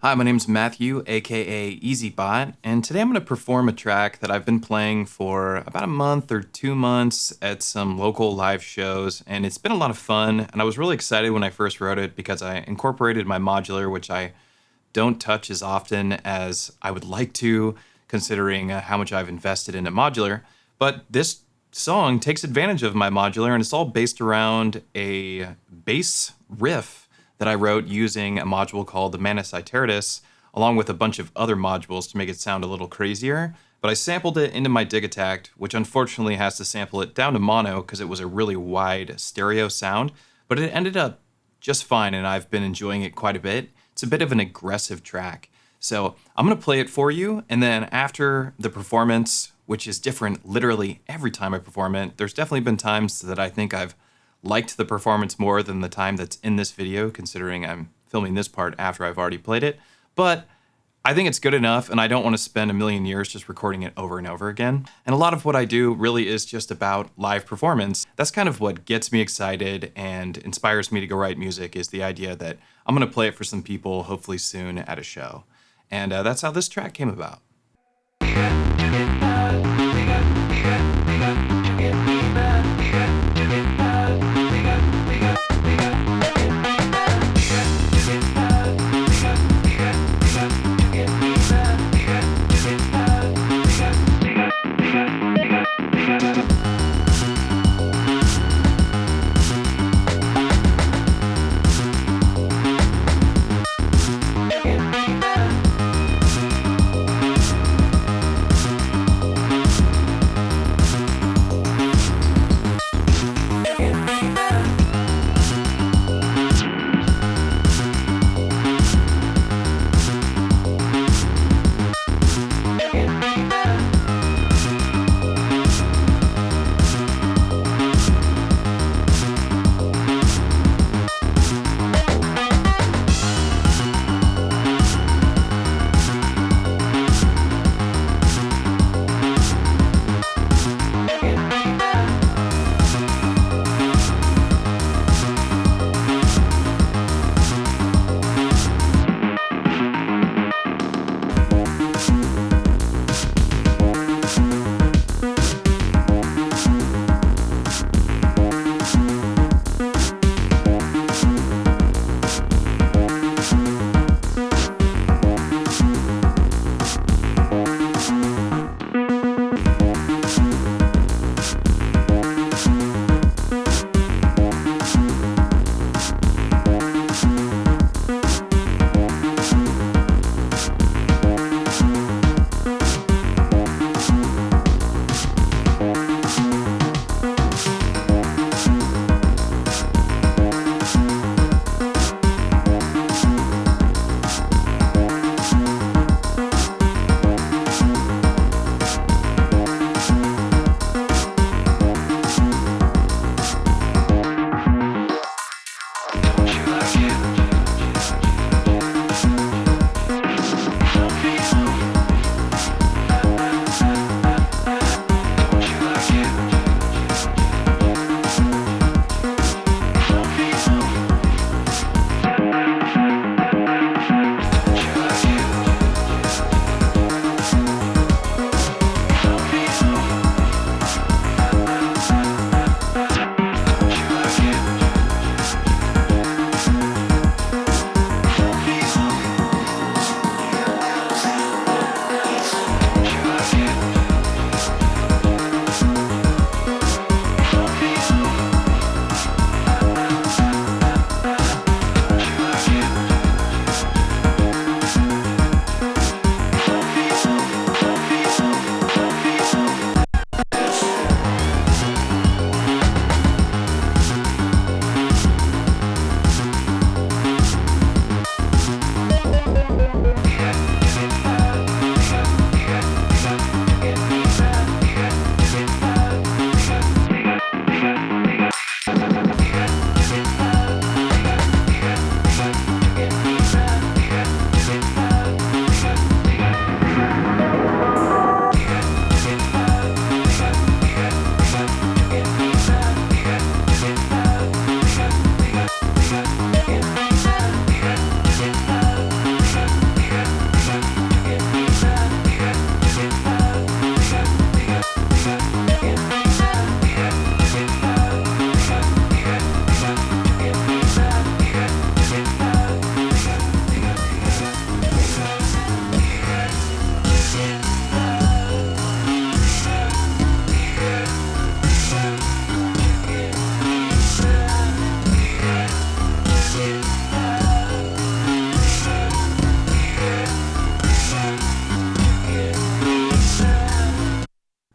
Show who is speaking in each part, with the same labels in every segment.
Speaker 1: Hi, my name's Matthew, aka EZBOT, and today I'm going to perform a track that I've been playing for about a month or 2 months at some local live shows, and it's been a lot of fun, and I was really excited when I first wrote it because I incorporated my modular, which I don't touch as often as I would like to, considering how much I've invested in a modular, but this song takes advantage of my modular, and it's all based around a bass riff that I wrote using a module called the Manis Iteritas, along with a bunch of other modules to make it sound a little crazier. But I sampled it into my dig attack, which unfortunately has to sample it down to mono because it was a really wide stereo sound, but it ended up just fine and I've been enjoying it quite a bit. It's a bit of an aggressive track. So I'm gonna play it for you, and then after the performance, which is different literally every time I perform it, there's definitely been times that I think I've liked the performance more than the time that's in this video, considering I'm filming this part after I've already played it. But I think it's good enough, and I don't want to spend a million years just recording it over and over again. And a lot of what I do really is just about live performance. That's kind of what gets me excited and inspires me to go write music, is the idea that I'm going to play it for some people, hopefully soon at a show. And that's how this track came about.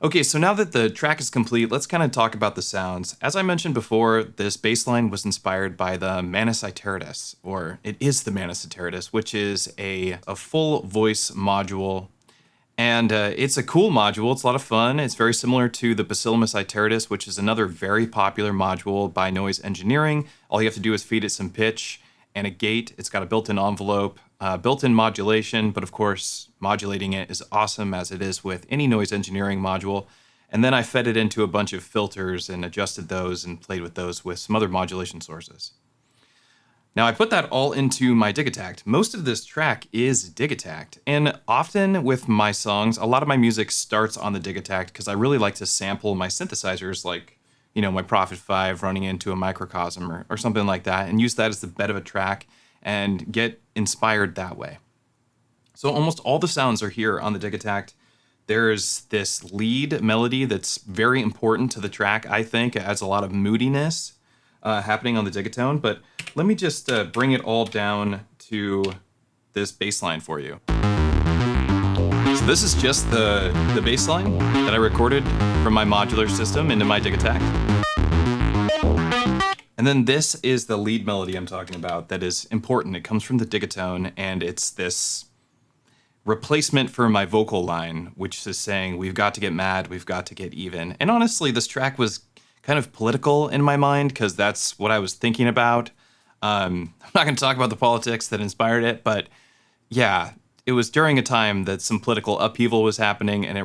Speaker 1: Okay, so now that the track is complete, let's kind of talk about the sounds. As I mentioned before, this bass line was inspired by the Manis Iteritas, or it is the Manis Iteritas, which is a full voice module. And it's a cool module. It's a lot of fun. It's very similar to the Bassilimus Iteritas, which is another very popular module by Noise Engineering. All you have to do is feed it some pitch and a gate. It's got a built-in envelope, built-in modulation, but of course, modulating it is awesome as it is with any Noise Engineering module. And then I fed it into a bunch of filters and adjusted those and played with those with some other modulation sources. Now I put that all into my Digitact. Most of this track is Digitact, and often with my songs, a lot of my music starts on the Digitact because I really like to sample my synthesizers, like, my Prophet 5 running into a microcosm or something like that, and use that as the bed of a track and get inspired that way. So almost all the sounds are here on the Digitact. There's this lead melody that's very important to the track, I think. It adds a lot of moodiness happening on the Digatone, but let me just bring it all down to this bass line for you. So this is just the bass line that I recorded from my modular system into my Digitact. And then this is the lead melody I'm talking about that is important. It comes from the Digatone, and it's this replacement for my vocal line, which is saying, we've got to get mad, we've got to get even. And honestly, this track was kind of political in my mind because that's what I was thinking about. I'm not going to talk about the politics that inspired it, but yeah, it was during a time that some political upheaval was happening, and I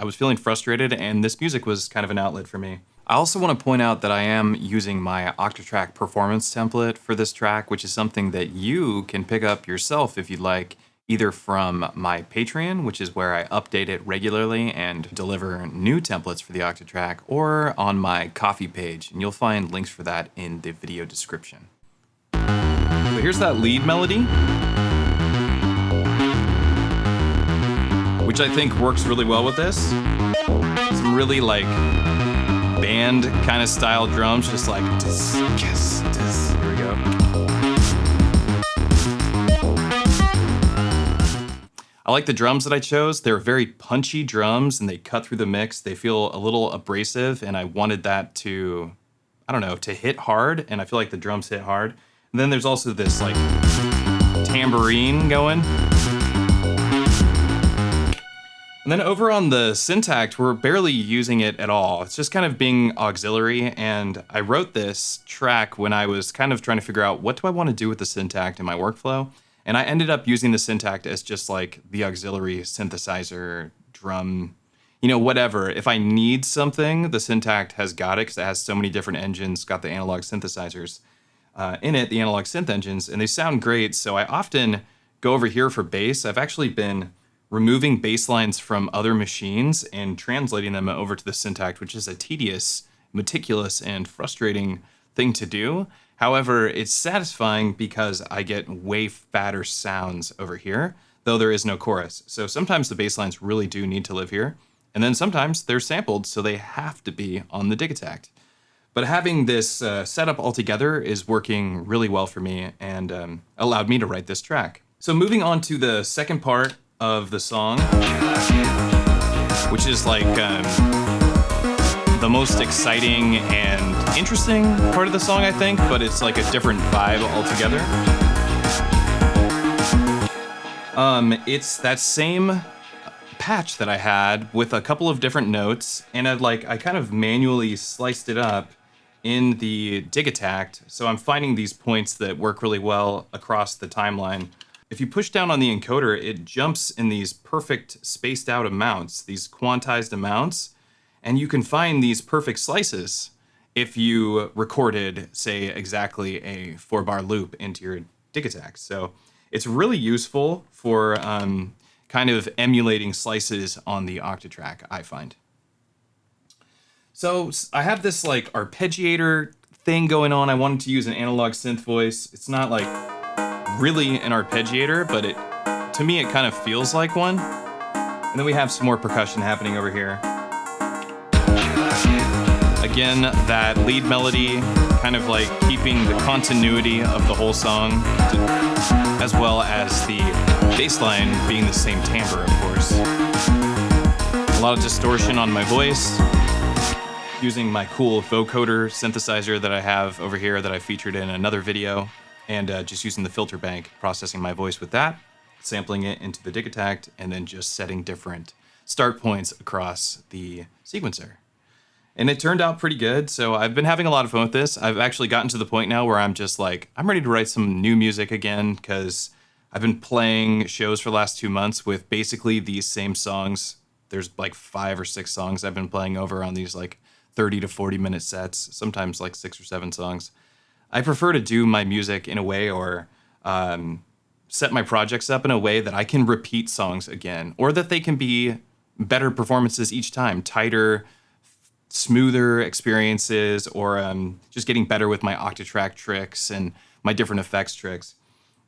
Speaker 1: was feeling frustrated, and this music was kind of an outlet for me. I also want to point out that I am using my Octatrack performance template for this track, which is something that you can pick up yourself if you'd like, either from my Patreon, which is where I update it regularly and deliver new templates for the Octatrack, or on my Ko-fi page, and you'll find links for that in the video description. So here's that lead melody, which I think works really well with this. Some really band kind of style drums, just like tss, yes, tss. Here we go. I like the drums that I chose. They're very punchy drums and they cut through the mix. They feel a little abrasive, and I wanted that to, to hit hard, and I feel like the drums hit hard. And then there's also this tambourine going. And then over on the Syntact, we're barely using it at all. It's just kind of being auxiliary, and I wrote this track when I was kind of trying to figure out what do I want to do with the Syntact in my workflow. And I ended up using the Syntact as just the auxiliary synthesizer, drum, whatever. If I need something, the Syntact has got it because it has so many different engines, got the analog synthesizers in it, the analog synth engines, and they sound great. So I often go over here for bass. I've actually been removing bass lines from other machines and translating them over to the Syntact, which is a tedious, meticulous, and frustrating thing to do. However, it's satisfying because I get way fatter sounds over here, though there is no chorus. So sometimes the bass lines really do need to live here, and then sometimes they're sampled, so they have to be on the Digitact. But having this setup all together is working really well for me and allowed me to write this track. So moving on to the second part of the song, which is the most exciting and interesting part of the song, I think, but it's a different vibe altogether. It's that same patch that I had with a couple of different notes, and I kind of manually sliced it up in the Digitact, so I'm finding these points that work really well across the timeline. If you push down on the encoder, it jumps in these perfect spaced out amounts, these quantized amounts, and you can find these perfect slices if you recorded, say, exactly a 4-bar loop into your Digitact. So it's really useful for kind of emulating slices on the Octatrack, I find. So I have this arpeggiator thing going on. I wanted to use an analog synth voice. It's not really an arpeggiator, but to me it kind of feels like one. And then we have some more percussion happening over here. Again, that lead melody kind of keeping the continuity of the whole song, as well as the bass line being the same timbre, of course. A lot of distortion on my voice, using my cool vocoder synthesizer that I have over here that I featured in another video, and just using the filter bank, processing my voice with that, sampling it into the Digitact, and then just setting different start points across the sequencer. And it turned out pretty good, so I've been having a lot of fun with this. I've actually gotten to the point now where I'm just like, I'm ready to write some new music again, because I've been playing shows for the last 2 months with basically these same songs. There's like 5 or 6 songs I've been playing over on these like 30 to 40 minute sets, sometimes like 6 or 7 songs. I prefer to do my music in a way, or set my projects up in a way that I can repeat songs again, or that they can be better performances each time, tighter, smoother experiences, or just getting better with my octatrack tricks and my different effects tricks.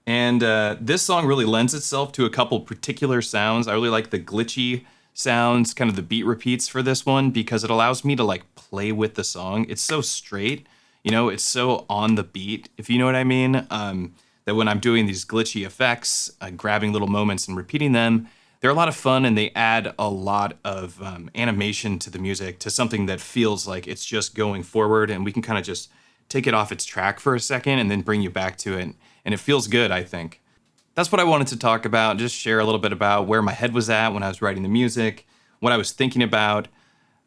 Speaker 1: And this song really lends itself to a couple particular sounds. I really like the glitchy sounds, kind of the beat repeats for this one, because it allows me to like play with the song. It's so straight, it's so on the beat, if you know what I mean, that when I'm doing these glitchy effects, grabbing little moments and repeating them, they're a lot of fun, and they add a lot of animation to the music, to something that feels like it's just going forward, and we can kind of just take it off its track for a second and then bring you back to it. And it feels good, I think. That's what I wanted to talk about, just share a little bit about where my head was at when I was writing the music, what I was thinking about.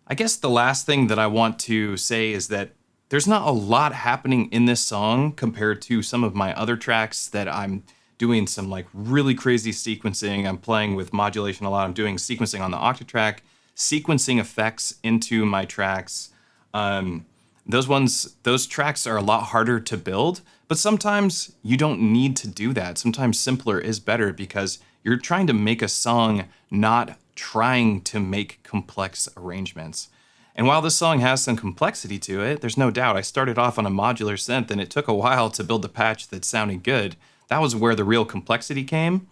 Speaker 1: I guess the last thing that I want to say is that there's not a lot happening in this song compared to some of my other tracks that I'm doing some like really crazy sequencing. I'm playing with modulation a lot. I'm doing sequencing on the octatrack, sequencing effects into my tracks. Those tracks are a lot harder to build, but sometimes you don't need to do that. Sometimes simpler is better, because you're trying to make a song, not trying to make complex arrangements. And while this song has some complexity to it, there's no doubt. I started off on a modular synth, and it took a while to build a patch that sounded good. That was where the real complexity came.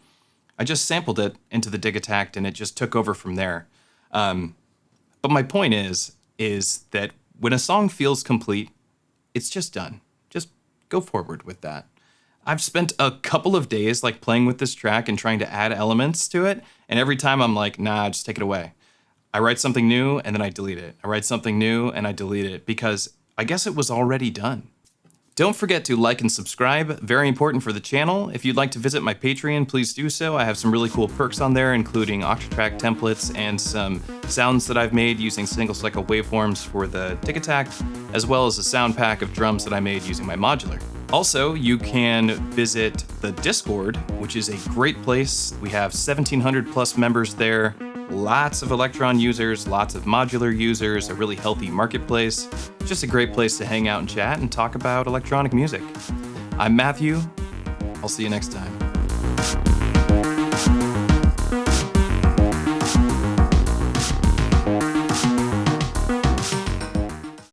Speaker 1: I just sampled it into the Digitact, and it just took over from there. But my point is that when a song feels complete, it's just done. Just go forward with that. I've spent a couple of days like playing with this track and trying to add elements to it, and every time I'm like, nah, just take it away. I write something new, and then I delete it. I write something new, and I delete it, because I guess it was already done. Don't forget to like and subscribe, very important for the channel. If you'd like to visit my Patreon, please do so. I have some really cool perks on there, including octatrack templates and some sounds that I've made using single cycle waveforms for the Digitact, as well as a sound pack of drums that I made using my modular. Also, you can visit the Discord, which is a great place. We have 1,700 plus members there. Lots of Electron users, lots of modular users, a really healthy marketplace. Just a great place to hang out and chat and talk about electronic music. I'm Matthew. I'll see you next time.